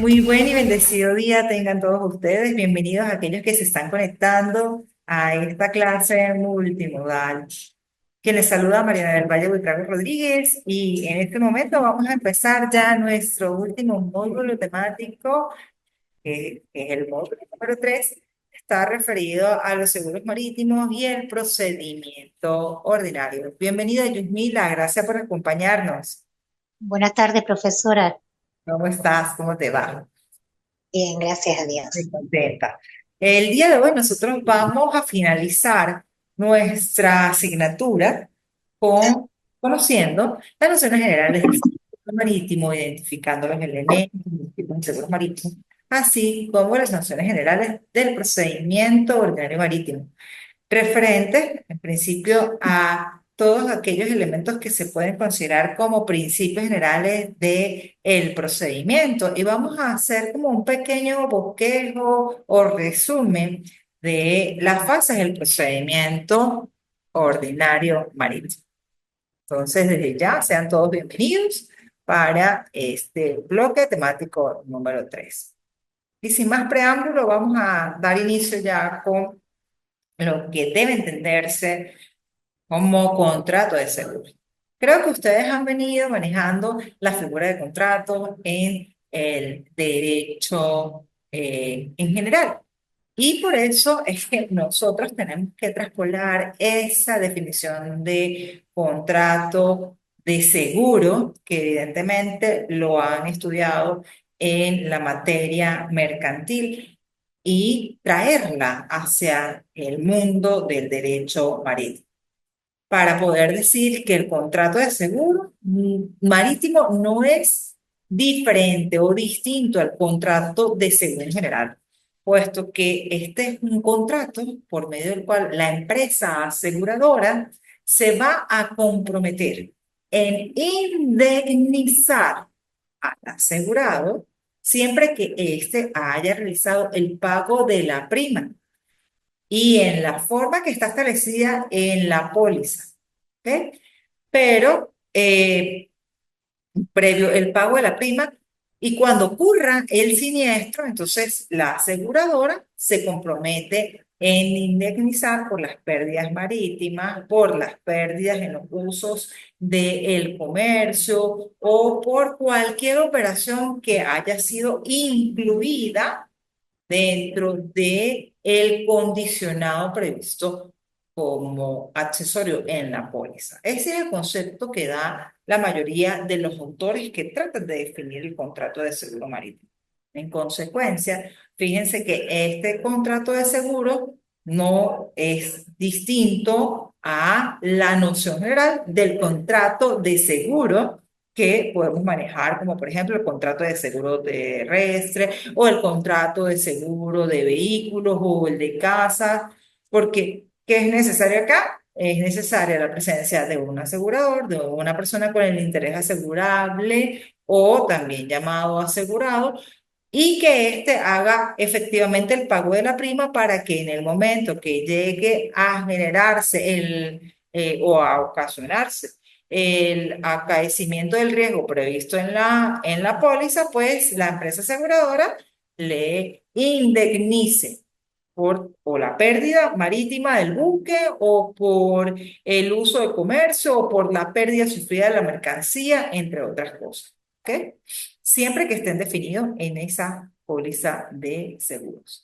Muy buen y bendecido día tengan todos ustedes. Bienvenidos a aquellos que se están conectando a esta clase multimodal. Quien les saluda Mariana del Valle Buitrago Rodríguez y en este momento vamos a empezar ya nuestro último módulo temático, que es el módulo número 3. Está referido a los seguros marítimos y el procedimiento ordinario. Bienvenida, Yusmila, gracias por acompañarnos. Buenas tardes, profesora. ¿Cómo estás? ¿Cómo te va? Bien, gracias a Muy Dios. contenta. El día de hoy nosotros vamos a finalizar nuestra asignatura con conociendo las nociones generales del seguro marítimo, identificando los elementos de los seguros marítimos, así como las nociones generales del procedimiento ordinario marítimo referentes, en principio, a todos aquellos elementos que se pueden considerar como principios generales de el procedimiento. Y vamos a hacer como un pequeño bosquejo o resumen de las fases del procedimiento ordinario marítimo. Entonces, desde ya, sean todos bienvenidos para este bloque temático número 3. Y sin más preámbulo, vamos a dar inicio ya con lo que debe entenderse como contrato de seguro. Creo que ustedes han venido manejando la figura de contrato en el derecho en general. Y por eso es que nosotros tenemos que traspolar esa definición de contrato de seguro, que evidentemente lo han estudiado en la materia mercantil, y traerla hacia el mundo del derecho marítimo para poder decir que el contrato de seguro marítimo no es diferente o distinto al contrato de seguro en general, puesto que este es un contrato por medio del cual la empresa aseguradora se va a comprometer en indemnizar al asegurado siempre que éste haya realizado el pago de la prima y en la forma que está establecida en la póliza. ¿Ok? Pero previo el pago de la prima y cuando ocurra el siniestro, entonces la aseguradora se compromete en indemnizar por las pérdidas marítimas, por las pérdidas en los usos del comercio o por cualquier operación que haya sido incluida dentro de el condicionado previsto como accesorio en la póliza. Ese es el concepto que da la mayoría de los autores que tratan de definir el contrato de seguro marítimo. En consecuencia, fíjense que este contrato de seguro no es distinto a la noción general del contrato de seguro que podemos manejar, como por ejemplo el contrato de seguro terrestre o el contrato de seguro de vehículos o el de casa, porque ¿qué es necesario acá? Es necesaria la presencia de un asegurador, de una persona con el interés asegurable o también llamado asegurado, y que éste haga efectivamente el pago de la prima para que en el momento que llegue a generarse o a ocasionarse el acaecimiento del riesgo previsto en la póliza, pues la empresa aseguradora le indemnice por o la pérdida marítima del buque o por el uso de comercio o por la pérdida sufrida de la mercancía, entre otras cosas. ¿Ok? Siempre que estén definidos en esa póliza de seguros.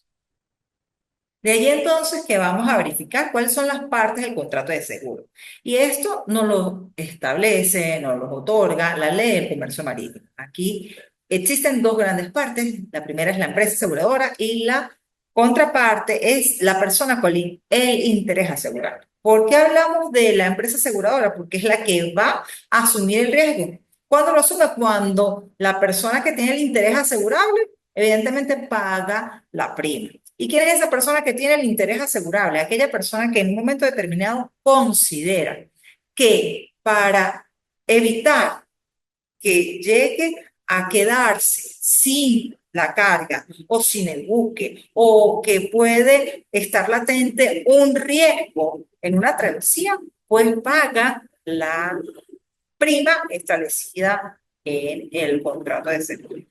De allí entonces que vamos a verificar cuáles son las partes del contrato de seguro. Y esto nos lo establece, nos lo otorga la ley del comercio marítimo. Aquí existen dos grandes partes. La primera es la empresa aseguradora y la contraparte es la persona con el interés asegurado. ¿Por qué hablamos de la empresa aseguradora? Porque es la que va a asumir el riesgo. ¿Cuándo lo asume? Cuando la persona que tiene el interés asegurable evidentemente paga la prima. ¿Y quién es esa persona que tiene el interés asegurable? Aquella persona que en un momento determinado considera que para evitar que llegue a quedarse sin la carga o sin el buque o que puede estar latente un riesgo en una travesía, pues paga la prima establecida en el contrato de seguro.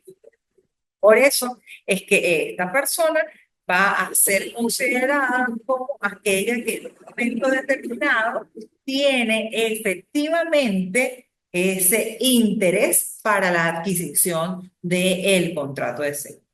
Por eso es que esta persona va a ser considerada como aquella que en un momento determinado tiene efectivamente ese interés para la adquisición del contrato de seguro.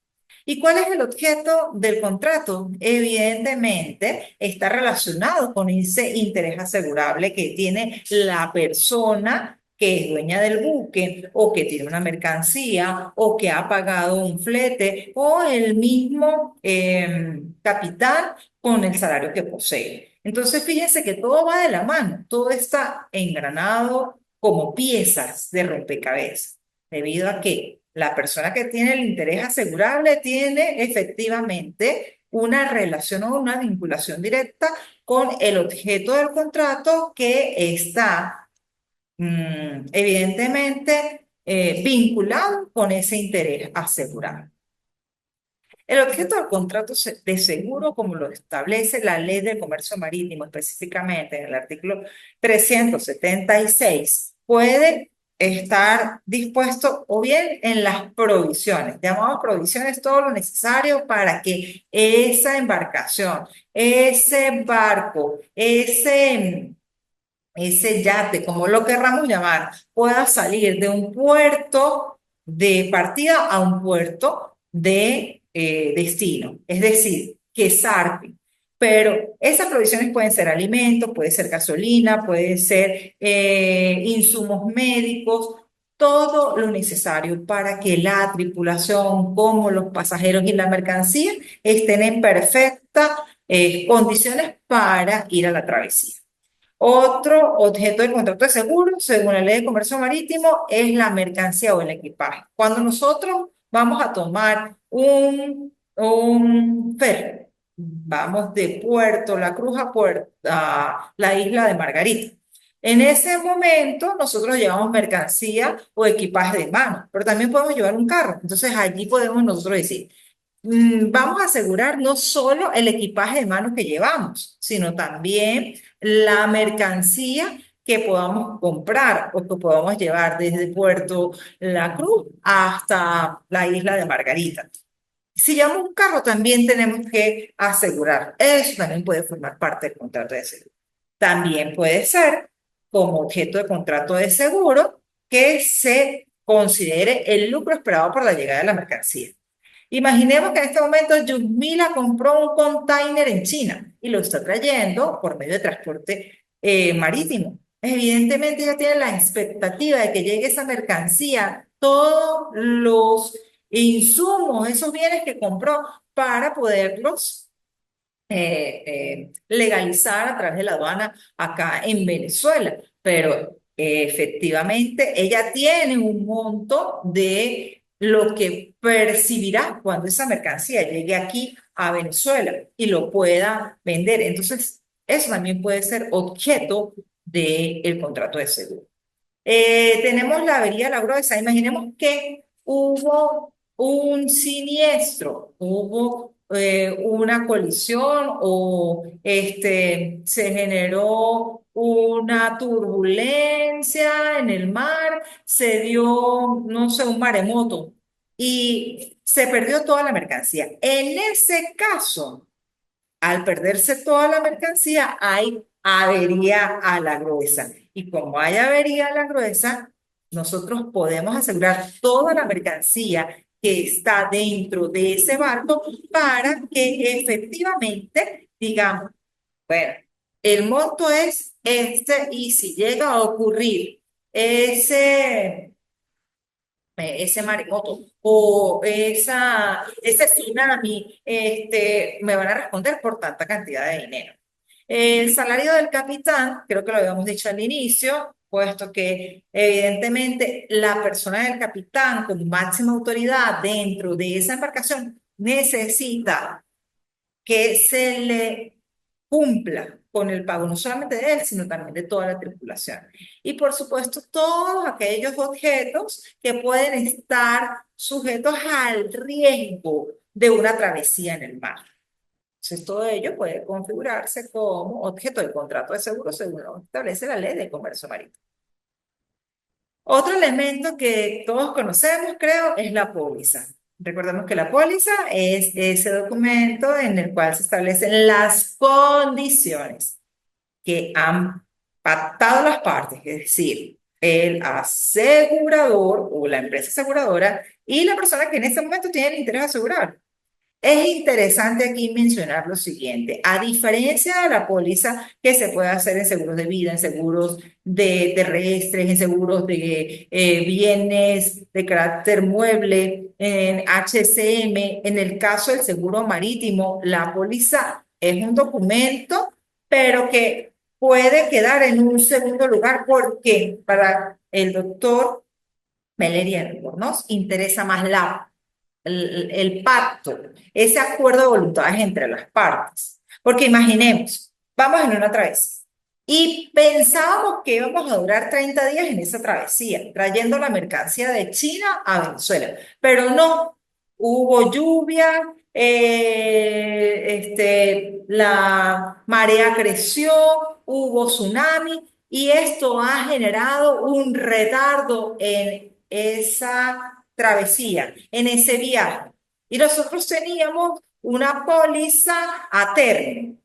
¿Y cuál es el objeto del contrato? Evidentemente está relacionado con ese interés asegurable que tiene la persona que es dueña del buque o que tiene una mercancía o que ha pagado un flete o el mismo capitán con el salario que posee. Entonces, fíjense que todo va de la mano, todo está engranado como piezas de rompecabezas, debido a que la persona que tiene el interés asegurable tiene efectivamente una relación o una vinculación directa con el objeto del contrato que está evidentemente vinculado con ese interés asegurado. El objeto del contrato de seguro, como lo establece la Ley del Comercio Marítimo, específicamente en el artículo 376, puede estar dispuesto o bien en las provisiones. Llamamos provisiones todo lo necesario para que esa embarcación, ese barco, ese yate, como lo querramos llamar, pueda salir de un puerto de partida a un puerto de destino. Es decir, que zarpe. Pero esas provisiones pueden ser alimentos, puede ser gasolina, puede ser insumos médicos, todo lo necesario para que la tripulación, como los pasajeros y la mercancía, estén en perfectas condiciones para ir a la travesía. Otro objeto del contrato de seguro, según la ley de comercio marítimo, es la mercancía o el equipaje. Cuando nosotros vamos a tomar un ferry, vamos de Puerto La Cruz a la isla de Margarita. En ese momento nosotros llevamos mercancía o equipaje de mano, pero también podemos llevar un carro. Entonces allí podemos nosotros decir, vamos a asegurar no solo el equipaje de mano que llevamos, sino también la mercancía que podamos comprar o que podamos llevar desde Puerto La Cruz hasta la isla de Margarita. Si llevamos un carro, también tenemos que asegurar. Eso también puede formar parte del contrato de seguro. También puede ser como objeto de contrato de seguro que se considere el lucro esperado por la llegada de la mercancía. Imaginemos que en este momento Yusmila compró un container en China y lo está trayendo por medio de transporte marítimo. Evidentemente ella tiene la expectativa de que llegue esa mercancía, todos los insumos, esos bienes que compró para poderlos legalizar a través de la aduana acá en Venezuela. Pero efectivamente ella tiene un monto de lo que percibirá cuando esa mercancía llegue aquí a Venezuela y lo pueda vender. Entonces, eso también puede ser objeto del contrato de seguro. Tenemos la avería de la gruesa. Imaginemos que hubo un siniestro, hubo una colisión o se generó una turbulencia en el mar, se dio, no sé, un maremoto y se perdió toda la mercancía. En ese caso, al perderse toda la mercancía, hay avería a la gruesa. Y como hay avería a la gruesa, nosotros podemos asegurar toda la mercancía que está dentro de ese barco para que efectivamente digamos, bueno, el monto es este y si llega a ocurrir ese maremoto o ese tsunami, me van a responder por tanta cantidad de dinero. El salario del capitán, creo que lo habíamos dicho al inicio, puesto que evidentemente la persona del capitán como máxima autoridad dentro de esa embarcación necesita que se le cumpla con el pago no solamente de él, sino también de toda la tripulación. Y por supuesto, todos aquellos objetos que pueden estar sujetos al riesgo de una travesía en el mar. Entonces, todo ello puede configurarse como objeto del contrato de seguro según lo establece la ley de comercio marítimo. Otro elemento que todos conocemos, creo, es la póliza. Recordemos que la póliza es ese documento en el cual se establecen las condiciones que han pactado las partes, es decir, el asegurador o la empresa aseguradora y la persona que en este momento tiene el interés asegurar. Es interesante aquí mencionar lo siguiente. A diferencia de la póliza que se puede hacer en seguros de vida, en seguros de terrestres, en seguros de bienes de carácter mueble, en HCM, en el caso del seguro marítimo, la póliza es un documento, pero que puede quedar en un segundo lugar porque para el doctor Meller nos interesa más el pacto, ese acuerdo de voluntades entre las partes. Porque imaginemos, vamos en una travesía y pensábamos que íbamos a durar 30 días en esa travesía, trayendo la mercancía de China a Venezuela, pero no, hubo lluvia, la marea creció, hubo tsunami y esto ha generado un retardo en esa travesía, en ese viaje. Y nosotros teníamos una póliza a término.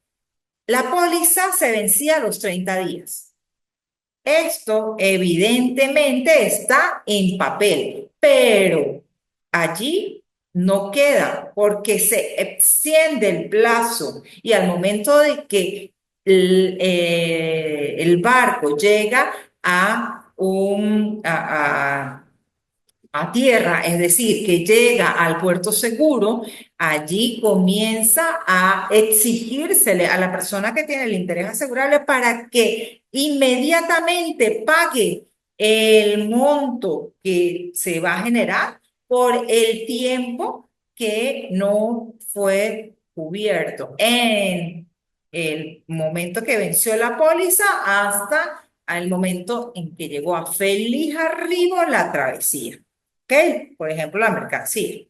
La póliza se vencía a los 30 días. Esto evidentemente está en papel, pero allí no queda porque se extiende el plazo y al momento de que el barco llega a tierra, es decir, que llega al puerto seguro, allí comienza a exigírsele a la persona que tiene el interés asegurable para que inmediatamente pague el monto que se va a generar por el tiempo que no fue cubierto en el momento que venció la póliza hasta el momento en que llegó a feliz arribo la travesía. ¿Ok? Por ejemplo, la mercancía.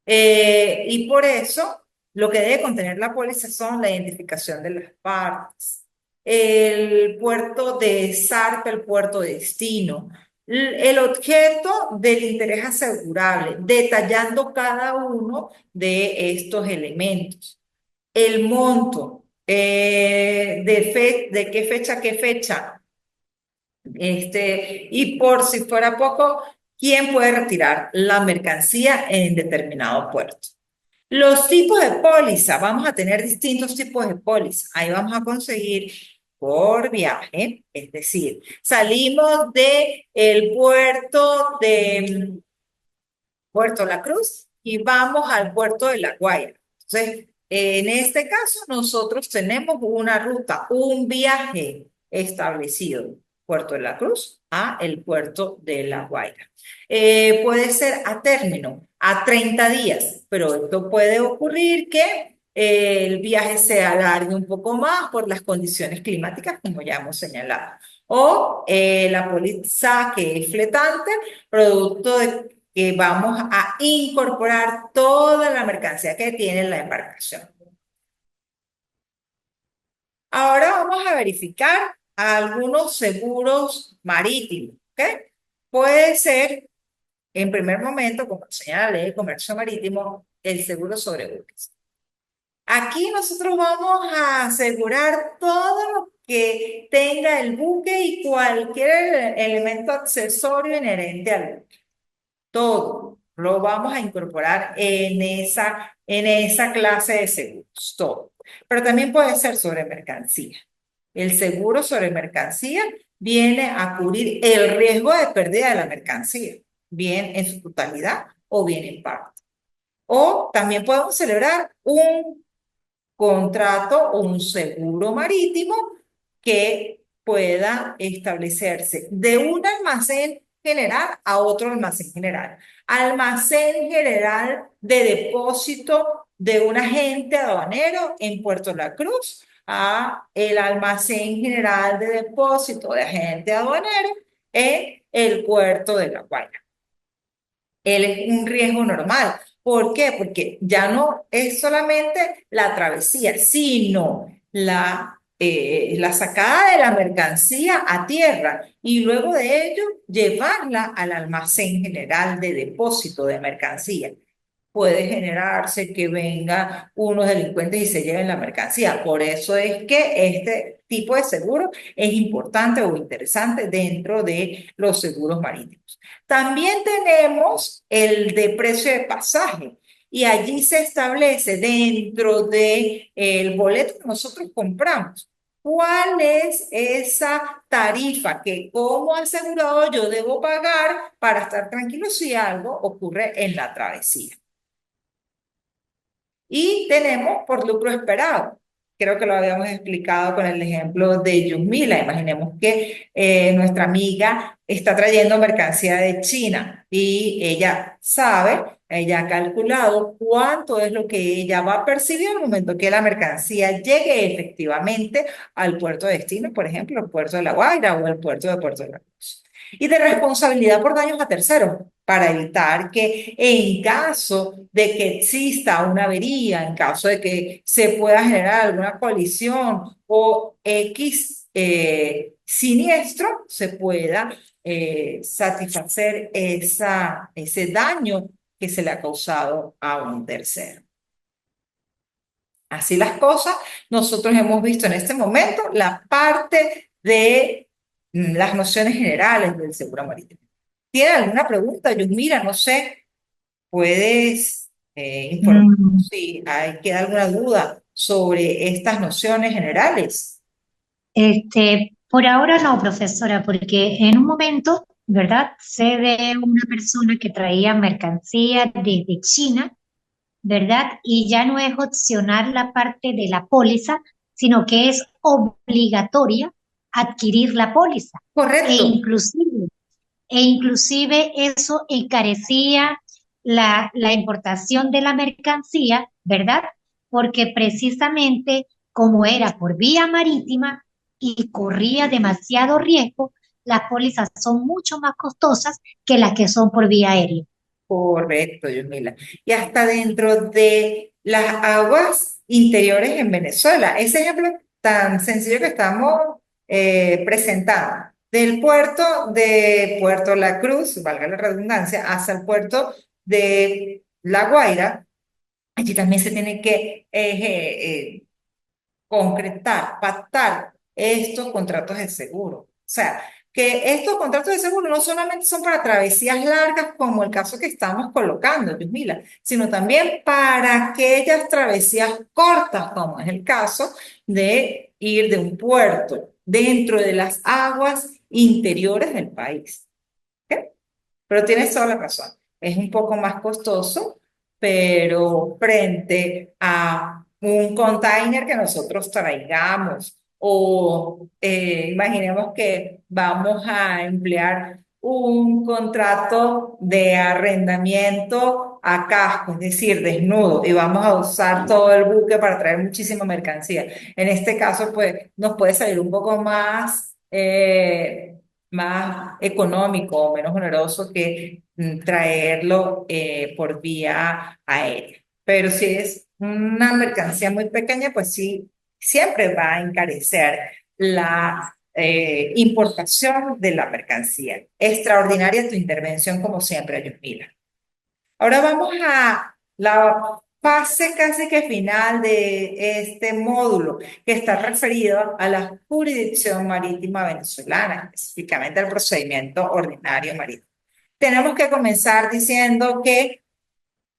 Y por eso lo que debe contener la póliza son la identificación de las partes, el puerto de zarpe, el puerto de destino, el objeto del interés asegurable, detallando cada uno de estos elementos, el monto, de qué fecha a qué fecha, y por si fuera poco, ¿quién puede retirar la mercancía en determinado puerto? Los tipos de póliza, vamos a tener distintos tipos de póliza. Ahí vamos a conseguir por viaje, es decir, salimos de el puerto de Puerto La Cruz y vamos al puerto de La Guaira. Entonces, en este caso, nosotros tenemos una ruta, un viaje establecido, Puerto de la Cruz a el puerto de La Guaira. Puede ser a término, a 30 días, pero esto puede ocurrir que el viaje se alargue un poco más por las condiciones climáticas, como ya hemos señalado. O la póliza que es fletante, producto de que vamos a incorporar toda la mercancía que tiene la embarcación. Ahora vamos a verificar algunos seguros marítimos, ¿ok? Puede ser, en primer momento, como señala la ley de comercio marítimo, el seguro sobre buques. Aquí nosotros vamos a asegurar todo lo que tenga el buque y cualquier elemento accesorio inherente al buque. Todo lo vamos a incorporar en esa clase de seguros, todo. Pero también puede ser sobre mercancía. El seguro sobre mercancía viene a cubrir el riesgo de pérdida de la mercancía, bien en su totalidad o bien en parte. O también podemos celebrar un contrato o un seguro marítimo que pueda establecerse de un almacén general a otro almacén general. Almacén general de depósito de un agente aduanero en Puerto La Cruz a el almacén general de depósito de agente aduanero en el puerto de La Guaira. Él es un riesgo normal. ¿Por qué? Porque ya no es solamente la travesía, sino la sacada de la mercancía a tierra y luego de ello llevarla al almacén general de depósito de mercancía. puede generarse que vengan unos delincuentes y se lleven la mercancía. Por eso es que este tipo de seguro es importante o interesante dentro de los seguros marítimos. También tenemos el de precio de pasaje. Y allí se establece dentro de, el boleto que nosotros compramos. ¿Cuál es esa tarifa que como asegurado yo debo pagar para estar tranquilo si algo ocurre en la travesía? Y tenemos por lucro esperado. Creo que lo habíamos explicado con el ejemplo de Yusmila. Imaginemos que nuestra amiga está trayendo mercancía de China y ella sabe, ella ha calculado cuánto es lo que ella va a percibir al momento que la mercancía llegue efectivamente al puerto de destino, por ejemplo, el puerto de La Guaira o el puerto de Puerto de la Cruz. Y de responsabilidad por daños a terceros, para evitar que en caso de que exista una avería, en caso de que se pueda generar alguna colisión o X siniestro, se pueda satisfacer ese daño que se le ha causado a un tercero. Así las cosas, nosotros hemos visto en este momento la parte de las nociones generales del seguro marítimo. ¿Tiene alguna pregunta? Yo, mira, no sé, puedes informar Mm, si queda alguna duda sobre estas nociones generales. por ahora no, profesora, porque en un momento, ¿verdad? Sé de una persona que traía mercancía desde China, ¿verdad? Y ya no es opcional la parte de la póliza, sino que es obligatoria adquirir la póliza. E Correcto. inclusive inclusive eso encarecía la importación de la mercancía, ¿verdad? Porque precisamente como era por vía marítima y corría demasiado riesgo, las pólizas son mucho más costosas que las que son por vía aérea. Correcto, Yumila. Y hasta dentro de las aguas interiores en Venezuela, ese ejemplo tan sencillo que estamos presentando, del puerto de Puerto La Cruz, valga la redundancia, hasta el puerto de La Guaira, allí también se tiene que concretar, pactar estos contratos de seguro. O sea, que estos contratos de seguro no solamente son para travesías largas como el caso que estamos colocando, Yusmila, sino también para aquellas travesías cortas, como es el caso de ir de un puerto dentro de las aguas interiores del país. ¿Ok? Pero tienes toda la razón. Es un poco más costoso, pero frente a un container que nosotros traigamos o imaginemos que vamos a emplear un contrato de arrendamiento a casco, es decir, desnudo, y vamos a usar todo el buque para traer muchísima mercancía. En este caso, pues nos puede salir un poco más económico o menos oneroso que traerlo por vía aérea. Pero si es una mercancía muy pequeña, pues sí, siempre va a encarecer la importación de la mercancía. Extraordinaria tu intervención, como siempre, Ayusmila. Ahora vamos a la fase casi que final de este módulo, que está referido a la jurisdicción marítima venezolana, específicamente al procedimiento ordinario marítimo. Tenemos que comenzar diciendo que,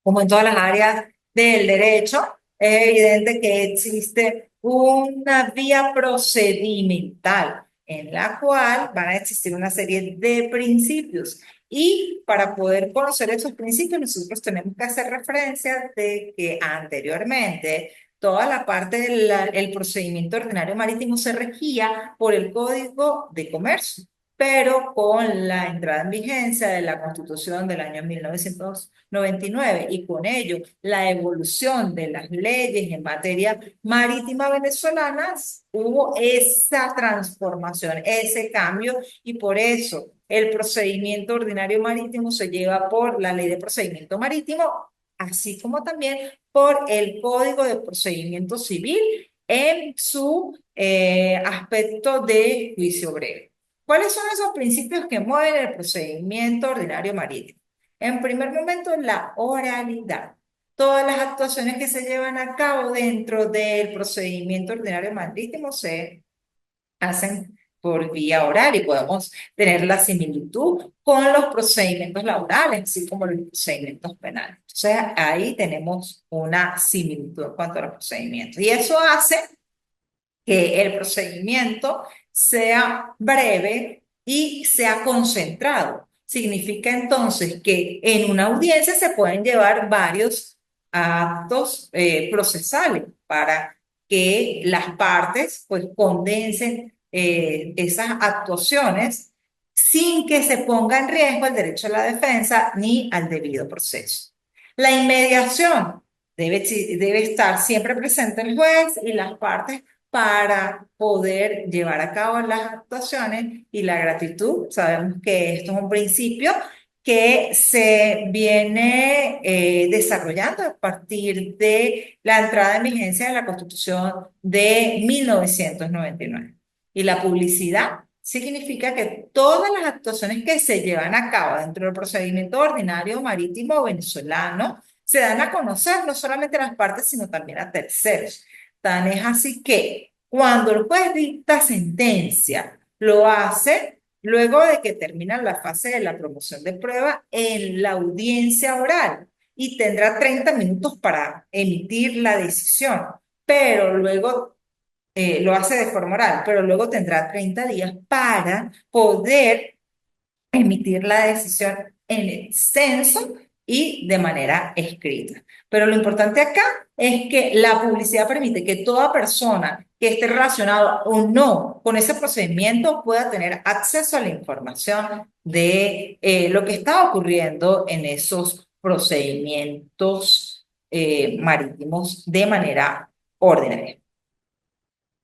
como en todas las áreas del derecho, es evidente que existe una vía procedimental en la cual van a existir una serie de principios. Y para poder conocer esos principios, nosotros tenemos que hacer referencia de que anteriormente toda la parte del procedimiento ordinario marítimo se regía por el Código de Comercio, pero con la entrada en vigencia de la Constitución del año 1999 y con ello la evolución de las leyes en materia marítima venezolanas, hubo esa transformación, ese cambio y por eso el procedimiento ordinario marítimo se lleva por la ley de procedimiento marítimo, así como también por el Código de Procedimiento Civil en su aspecto de juicio breve. ¿Cuáles son esos principios que mueven el procedimiento ordinario marítimo? En primer momento, la oralidad. todas las actuaciones que se llevan a cabo dentro del procedimiento ordinario marítimo se hacen por vía oral y podemos tener la similitud con los procedimientos laborales, así como los procedimientos penales. Entonces, ahí tenemos una similitud en cuanto a los procedimientos. Y eso hace que el procedimiento sea breve y sea concentrado. Significa entonces que en una audiencia se pueden llevar varios actos procesales para que las partes pues condensen esas actuaciones sin que se ponga en riesgo el derecho a la defensa ni al debido proceso. La inmediación debe estar siempre presente el juez y las partes para poder llevar a cabo las actuaciones y la gratitud. Sabemos que esto es un principio que se viene desarrollando a partir de la entrada en vigencia de la Constitución de 1999. Y la publicidad significa que todas las actuaciones que se llevan a cabo dentro del procedimiento ordinario marítimo venezolano se dan a conocer no solamente a las partes, sino también a terceros. Tan es así que cuando el juez dicta sentencia, lo hace luego de que termina la fase de la promoción de prueba en la audiencia oral y tendrá 30 minutos para emitir la decisión, pero luego lo hace de forma oral, pero luego tendrá 30 días para poder emitir la decisión en extenso y de manera escrita. Pero lo importante acá es que la publicidad permite que toda persona que esté relacionada o no con ese procedimiento pueda tener acceso a la información de lo que está ocurriendo en esos procedimientos marítimos de manera ordinaria.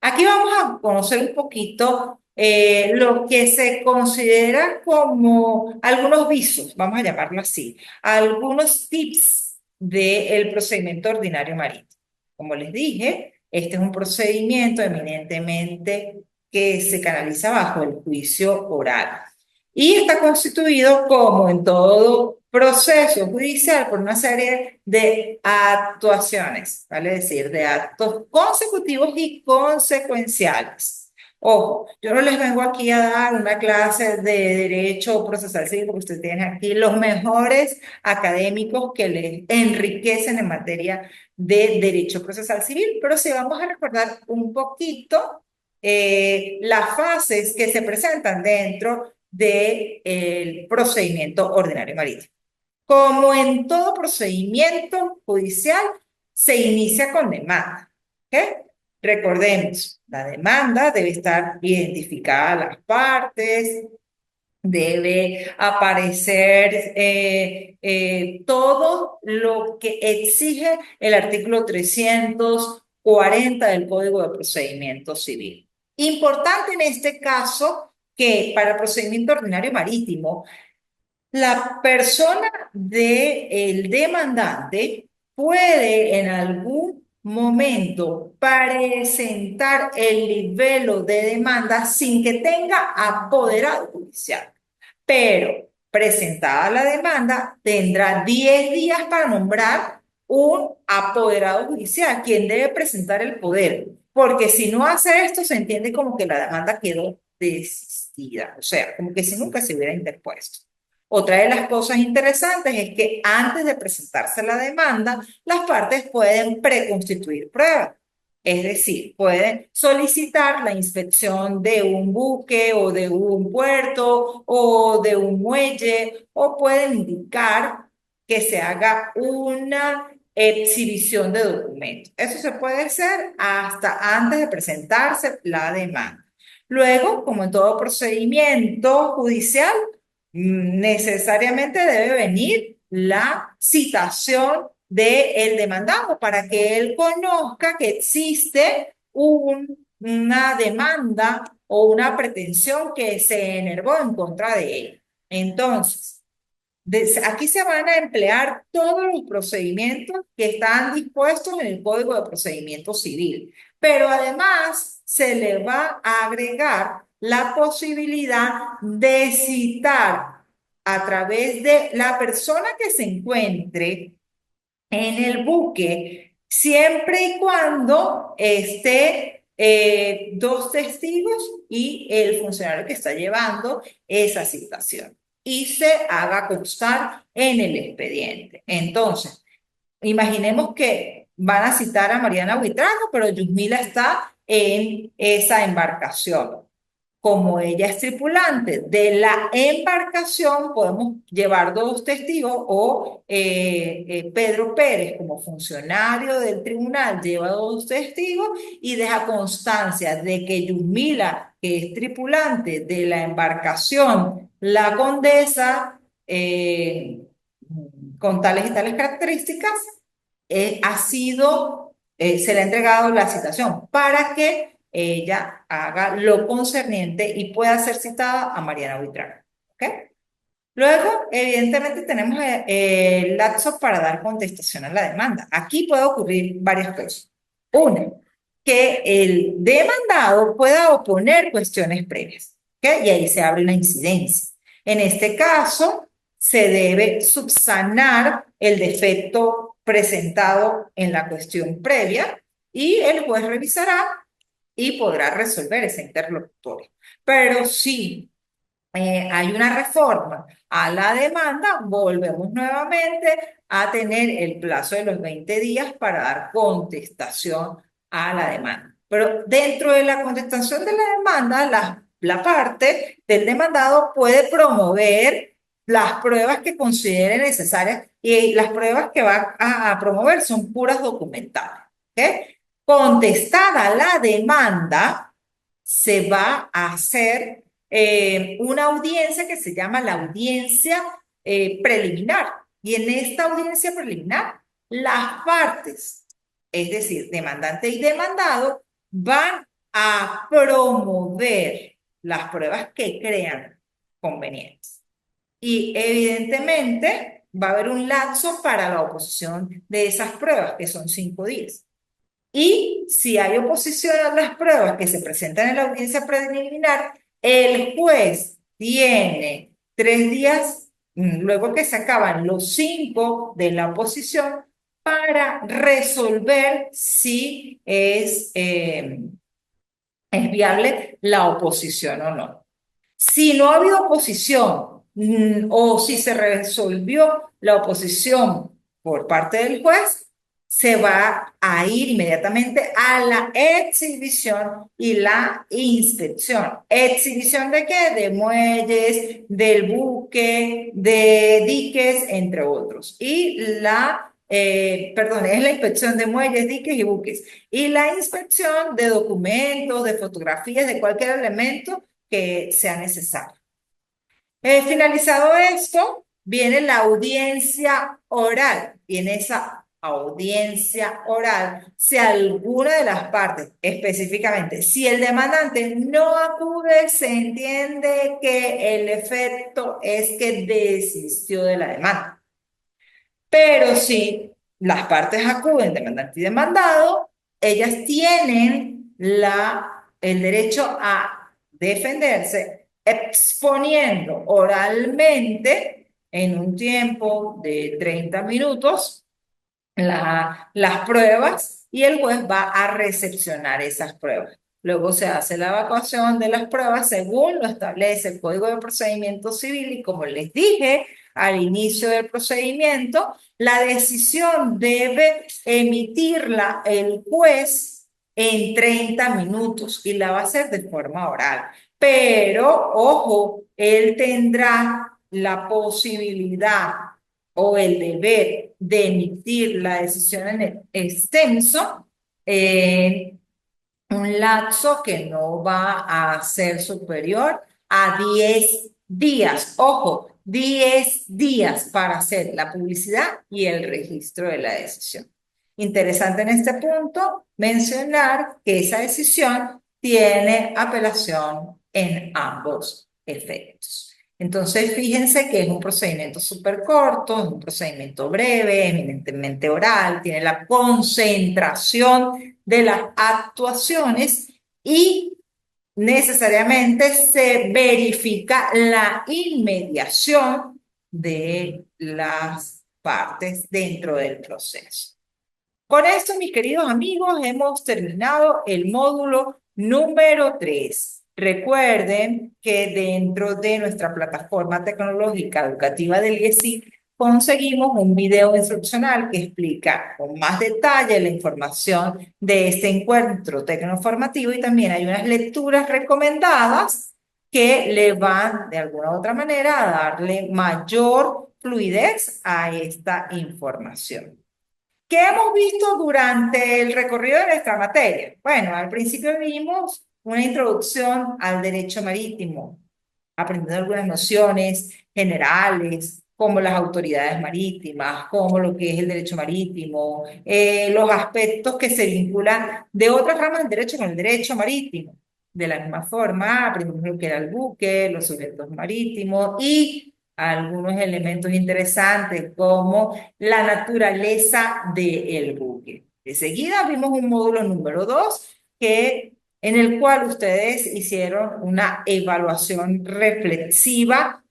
Aquí vamos a conocer un poquito lo que se considera como algunos visos, vamos a llamarlo así, algunos tips del procedimiento ordinario marítimo. Como les dije, este es un procedimiento eminentemente que se canaliza bajo el juicio oral y está constituido, como en todo proceso judicial, por una serie de actuaciones, vale decir, de actos consecutivos y consecuenciales. Ojo, yo no les vengo aquí a dar una clase de derecho procesal civil, porque usted tiene aquí los mejores académicos que les enriquecen en materia de derecho procesal civil, pero sí vamos a recordar un poquito las fases que se presentan dentro del procedimiento ordinario marítimo. Como en todo procedimiento judicial, se inicia con demanda. ¿Ok? Recordemos, la demanda debe estar identificada a las partes, debe aparecer todo lo que exige el artículo 340 del Código de Procedimiento Civil. Importante en este caso que para el procedimiento ordinario marítimo, la persona del demandante puede en algún momento presentar el libelo de demanda sin que tenga apoderado judicial. Pero presentada la demanda, tendrá 10 días para nombrar un apoderado judicial, quien debe presentar el poder. Porque si no hace esto, se entiende como que la demanda quedó desistida, o sea, como que si nunca se hubiera interpuesto. Otra de las cosas interesantes es que antes de presentarse la demanda, las partes pueden preconstituir pruebas. Es decir, pueden solicitar la inspección de un buque o de un puerto o de un muelle o pueden indicar que se haga una exhibición de documentos. Eso se puede hacer hasta antes de presentarse la demanda. Luego, como en todo procedimiento judicial, necesariamente debe venir la citación del demandado para que él conozca que existe una demanda o una pretensión que se enervó en contra de él. Entonces, aquí se van a emplear todos los procedimientos que están dispuestos en el Código de Procedimiento Civil, pero además se le va a agregar la posibilidad de citar a través de la persona que se encuentre en el buque, siempre y cuando esté dos testigos y el funcionario que está llevando esa citación y se haga constar en el expediente. Entonces, imaginemos que van a citar a Mariana Buitrago, pero Yusmila está en esa embarcación. Como ella es tripulante de la embarcación, podemos llevar dos testigos o Pedro Pérez, como funcionario del tribunal, lleva dos testigos y deja constancia de que Yusmila, que es tripulante de la embarcación La Condesa, con tales y tales características, se le ha entregado la citación para que ella haga lo concerniente y pueda ser citada a Mariana Buitrago. ¿Ok? Luego, evidentemente, tenemos el lapso para dar contestación a la demanda. Aquí puede ocurrir varias cosas. Una, que el demandado pueda oponer cuestiones previas, ¿ok? Y ahí se abre una incidencia. En este caso, se debe subsanar el defecto presentado en la cuestión previa y el juez revisará y podrá resolver ese interlocutorio. Pero sí hay una reforma a la demanda, volvemos nuevamente a tener el plazo de los 20 días para dar contestación a la demanda. Pero dentro de la contestación de la demanda, la parte del demandado puede promover las pruebas que considere necesarias y las pruebas que va a promover son puras documentales. ¿Okay? Contestada la demanda, se va a hacer una audiencia que se llama la audiencia preliminar. Y en esta audiencia preliminar, las partes, es decir, demandante y demandado, van a promover las pruebas que crean convenientes. Y evidentemente va a haber un lapso para la oposición de esas pruebas, que son 5 días. Y si hay oposición a las pruebas que se presentan en la audiencia preliminar, el juez tiene 3 días, luego que se acaban los 5 de la oposición, para resolver si es viable la oposición o no. Si no ha habido oposición o si se resolvió la oposición por parte del juez, se va a ir inmediatamente a la exhibición y la inspección. ¿Exhibición de qué? De muelles, del buque, de diques, entre otros. Y perdón, es la inspección de muelles, diques y buques. Y la inspección de documentos, de fotografías, de cualquier elemento que sea necesario. Finalizado esto, viene la audiencia oral. Y en esa audiencia oral, si alguna de las partes, específicamente, si el demandante no acude, se entiende que el efecto es que desistió de la demanda. Pero si las partes acuden, demandante y demandado, ellas tienen el derecho a defenderse exponiendo oralmente en un tiempo de 30 minutos las pruebas y el juez va a recepcionar esas pruebas. Luego se hace la evacuación de las pruebas según lo establece el Código de Procedimiento Civil y como les dije al inicio del procedimiento, la decisión debe emitirla el juez en 30 minutos y la va a hacer de forma oral. Pero, ojo, él tendrá la posibilidad o el deber de emitir la decisión en el extenso, un lapso que no va a ser superior a 10 días. Ojo, 10 días para hacer la publicidad y el registro de la decisión. Interesante en este punto mencionar que esa decisión tiene apelación en ambos efectos. Entonces, fíjense que es un procedimiento súper corto, es un procedimiento breve, eminentemente oral, tiene la concentración de las actuaciones y necesariamente se verifica la inmediación de las partes dentro del proceso. Con esto, mis queridos amigos, hemos terminado el módulo número 3. Recuerden que dentro de nuestra plataforma tecnológica educativa del IESI conseguimos un video instruccional que explica con más detalle la información de este encuentro tecnoformativo y también hay unas lecturas recomendadas que le van de alguna u otra manera a darle mayor fluidez a esta información. ¿Qué hemos visto durante el recorrido de nuestra materia? Bueno, al principio vimos una introducción al derecho marítimo, aprendiendo algunas nociones generales, como las autoridades marítimas, como lo que es el derecho marítimo, los aspectos que se vinculan de otras ramas del derecho con el derecho marítimo. De la misma forma, aprendimos lo que era el buque, los sujetos marítimos y algunos elementos interesantes como la naturaleza del buque. De seguida vimos un módulo número 2 en el cual ustedes hicieron una evaluación reflexiva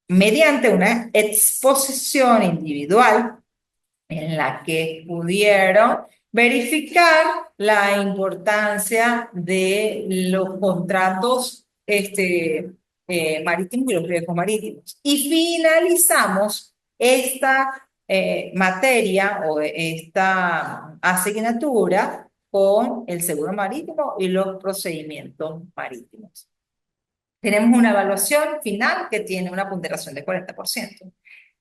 mediante una exposición individual en la que pudieron verificar la importancia de los contratos marítimos y los riesgos marítimos. Y finalizamos esta materia o esta asignatura con el seguro marítimo y los procedimientos marítimos. Tenemos una evaluación final que tiene una ponderación de 40%.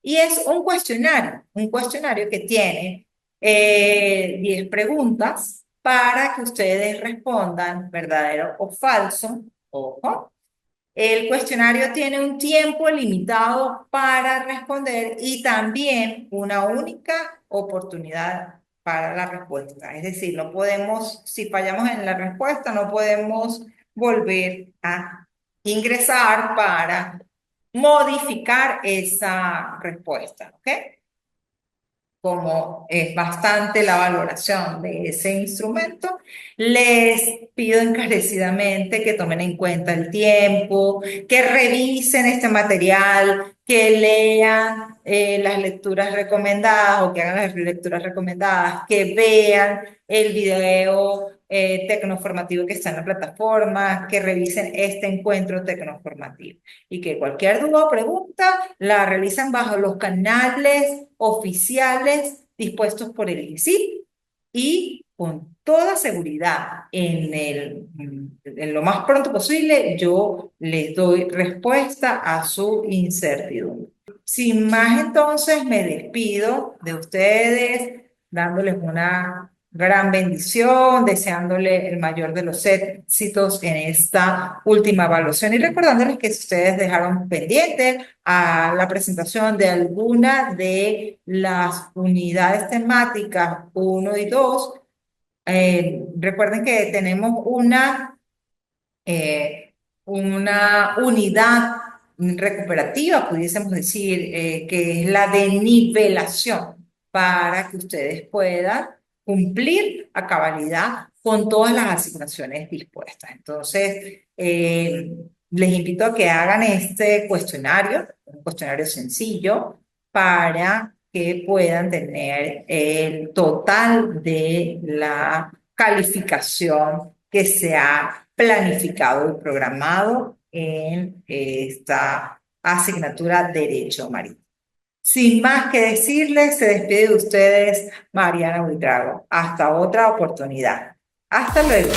Y es un cuestionario que tiene 10 preguntas para que ustedes respondan verdadero o falso. Ojo. El cuestionario tiene un tiempo limitado para responder y también una única oportunidad para la respuesta. Es decir, no podemos, si fallamos en la respuesta, no podemos volver a ingresar para modificar esa respuesta, ¿ok? Como es bastante la valoración de ese instrumento, les pido encarecidamente que tomen en cuenta el tiempo, que revisen este material, que lean las lecturas recomendadas o que hagan las lecturas recomendadas, que vean el video tecnoformativo que está en la plataforma, que revisen este encuentro tecnoformativo y que cualquier duda o pregunta la realizan bajo los canales oficiales dispuestos por el ICSID y con toda seguridad en lo más pronto posible yo les doy respuesta a su incertidumbre. Sin más, entonces me despido de ustedes dándoles una gran bendición, deseándole el mayor de los éxitos en esta última evaluación y recordándoles que si ustedes dejaron pendiente a la presentación de alguna de las unidades temáticas 1 y 2, recuerden que tenemos una unidad recuperativa, pudiésemos decir, que es la de nivelación, para que ustedes puedan cumplir a cabalidad con todas las asignaciones dispuestas. Entonces, les invito a que hagan este cuestionario, un cuestionario sencillo, para que puedan tener el total de la calificación que se ha planificado y programado en esta asignatura Derecho Marítimo. Sin más que decirles, se despide de ustedes Mariana Buitrago. Hasta otra oportunidad. Hasta luego.